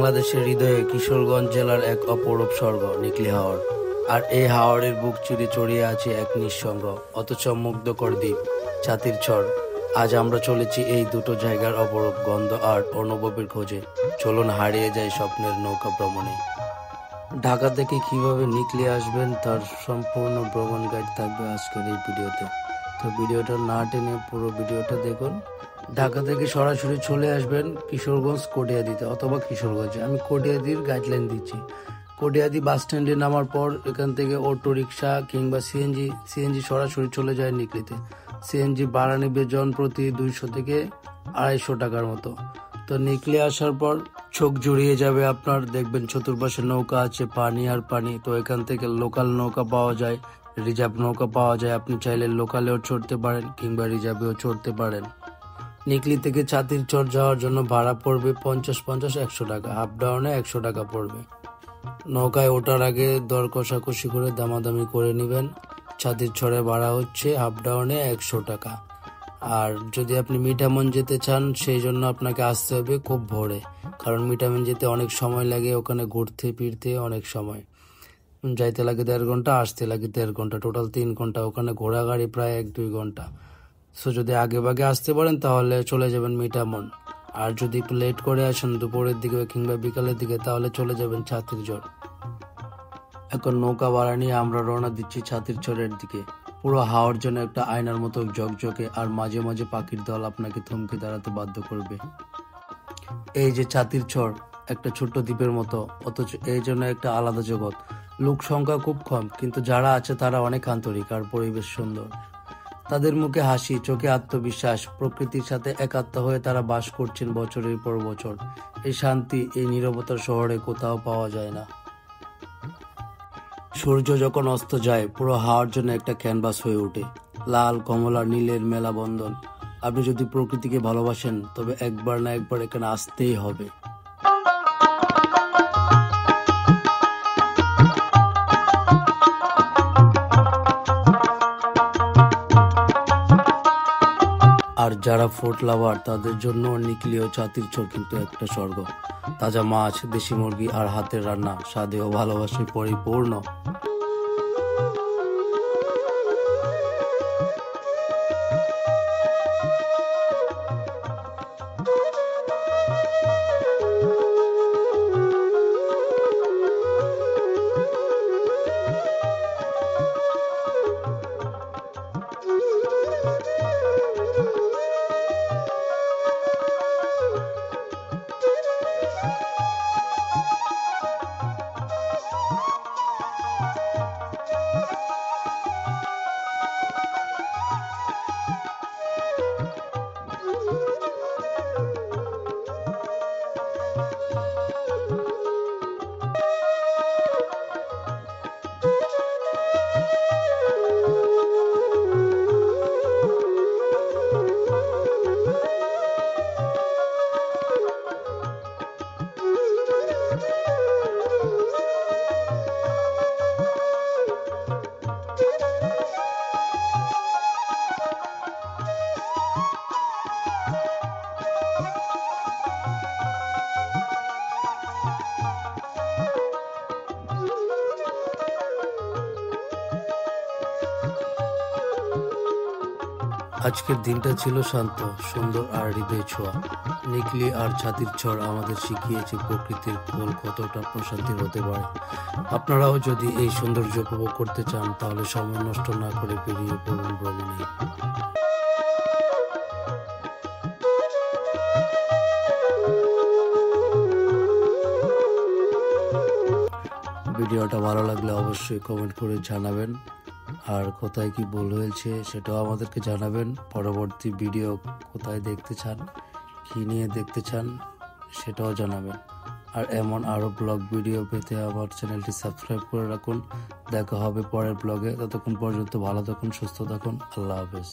বাংলাদেশের হৃদয়ে কিশোরগঞ্জ জেলার এক অপরূপ স্বর্গ নিকলি হাওর। আর এই হাওরের বুক চিরে চড়িয়ে আছে এক নিঃসঙ্গ অথচ মুগ্ধকর দ্বীপ ছাতির চর। আজ আমরা চলেছি এই দুটো জায়গার অপরূপ গন্ধ আর অনুভবের খোঁজে। চলুন হারিয়ে যাই স্বপ্নের নৌকা ভ্রমণে। ঢাকা থেকে কিভাবে নিকলি আসবেন তার সম্পূর্ণ ভ্রমণ গাইড থাকবে আজকের এই ভিডিওতে। তো ভিডিওটা না টেনে পুরো ভিডিওটা দেখুন। ঢাকা থেকে সরাসরি চলে আসবেন কিশোরগঞ্জ কটিয়াদিতে অথবা কিশোরগঞ্জে। আমি কটিয়াদির গাইডলাইন দিচ্ছি। কটিয়াদি বাস স্ট্যান্ডে নামার পর এখান থেকে অটো রিক্সা কিংবা সিএনজি সরাসরি চলে যায় নিকলিতে। সিএনজি ভাড়া নেবে জন প্রতি 200 থেকে 250 টাকার মতো। তো নিকলি আসার পর চোখ জুড়িয়ে যাবে আপনার, দেখবেন চতুর্পাশে নৌকা আছে, পানি আর পানি। তো এখান থেকে লোকাল নৌকা পাওয়া যায়, রিজার্ভ নৌকা পাওয়া যায়। আপনি চাইলে লোকালেও চড়তে পারেন কিংবা রিজার্ভেও চড়তে পারেন। নিকলি থেকে ছাতির চর যাওয়ার জন্য ভাড়া পড়বে 50-100 টাকা, আপ ডাউনে 100 টাকা পড়বে। নৌকায় ওঠার আগে দর কষাকষি করে দামাদামি করে নেবেন। ছাতির চরে ভাড়া হচ্ছে আপ ডাউনে 100 টাকা। আর যদি আপনি মিঠামন যেতে চান সেই জন্য আপনাকে আসতে হবে খুব ভোরে, কারণ মিঠামন যেতে অনেক সময় লাগে, ওখানে ঘুরতে ফিরতে অনেক সময়। যাইতে লাগে 1.5 ঘন্টা, আসতে লাগে 1.5 ঘন্টা, টোটাল 3 ঘন্টা। ওখানে ঘোড়া গাড়ি প্রায় 1-2 ঘন্টা। সো যদি আগে ভাগে আসতে পারেন তাহলে চলে যাবেন মিঠামন। আর যদি একটু লেট করে আসেন দুপুরের দিকে কিংবা বিকালের দিকে তাহলে চলে যাবেন ছাতির চর। এখন নৌকা ভাড়া নিয়ে আমরা রওনা দিচ্ছি ছাতির চরের দিকে। পুরো হাওয়ার জন্য একটা আয়নার মতো ঝকঝকে, আর মাঝে মাঝে পাখির দল আপনাকে থমকে দাঁড়াতে বাধ্য করবে। এই যে ছাতির চর একটা ছোট্ট দ্বীপের মতো, অথচ এই জন্য একটা আলাদা জগৎ। লোক সংখ্যা খুব কম, কিন্তু যারা আছে তারা অনেক আন্তরিক আর পরিবেশ সুন্দর। তাদের মুখে হাসি, চোখে আত্মবিশ্বাস। প্রকৃতির সাথে একাত্ম হয়ে তারা বাস করছেন বছরের পর বছর। এই শান্তি, এই নীরবতার শহরে কোথাও পাওয়া যায় না। সূর্য যখন অস্ত যায় পুরো হাওয়ার জন্য একটা ক্যানভাস হয়ে ওঠে, লাল কমলা নীলের মেলাবন্ধন। আপনি যদি প্রকৃতিকে ভালোবাসেন তবে একবার না একবার এখানে আসতেই হবে। আর যারা ফুড লাভার তাদের জন্য নিকলি ও ছাতির চর কিন্তু একটা স্বর্গ। তাজা মাছ, দেশি মুরগি আর হাতের রান্না স্বাদে ও ভালোবাসায় পরিপূর্ণ। আজকের দিনটা ছিল শান্ত, সুন্দর আর হৃদয় ছোঁয়া। নিকলি আর ছাতির চর আমাদের শিখিয়েছে প্রকৃতির কোল কতটা প্রশান্তির হতে পারে। আপনারাও যদি এই সৌন্দর্য উপভোগ করতে চান তাহলে সময় নষ্ট না করে বেরিয়ে পড়ুন ভ্রমণে। ভিডিওটা ভালো লাগলে অবশ্যই কমেন্ট করে জানাবেন, আর কোথায় কি ভুল হয়েছে সেটাও আমাদেরকে জানাবেন। পরবর্তী ভিডিও কোথায় দেখতে চান, কি নিয়ে দেখতে চান সেটাও জানাবেন। আর এমন আরও ব্লগ ভিডিও পেতে আমার চ্যানেলটি সাবস্ক্রাইব করে রাখুন। দেখা হবে পরের ব্লগে। ততক্ষণ পর্যন্ত ভালো থাকুন, সুস্থ থাকুন। আল্লাহ হাফেজ।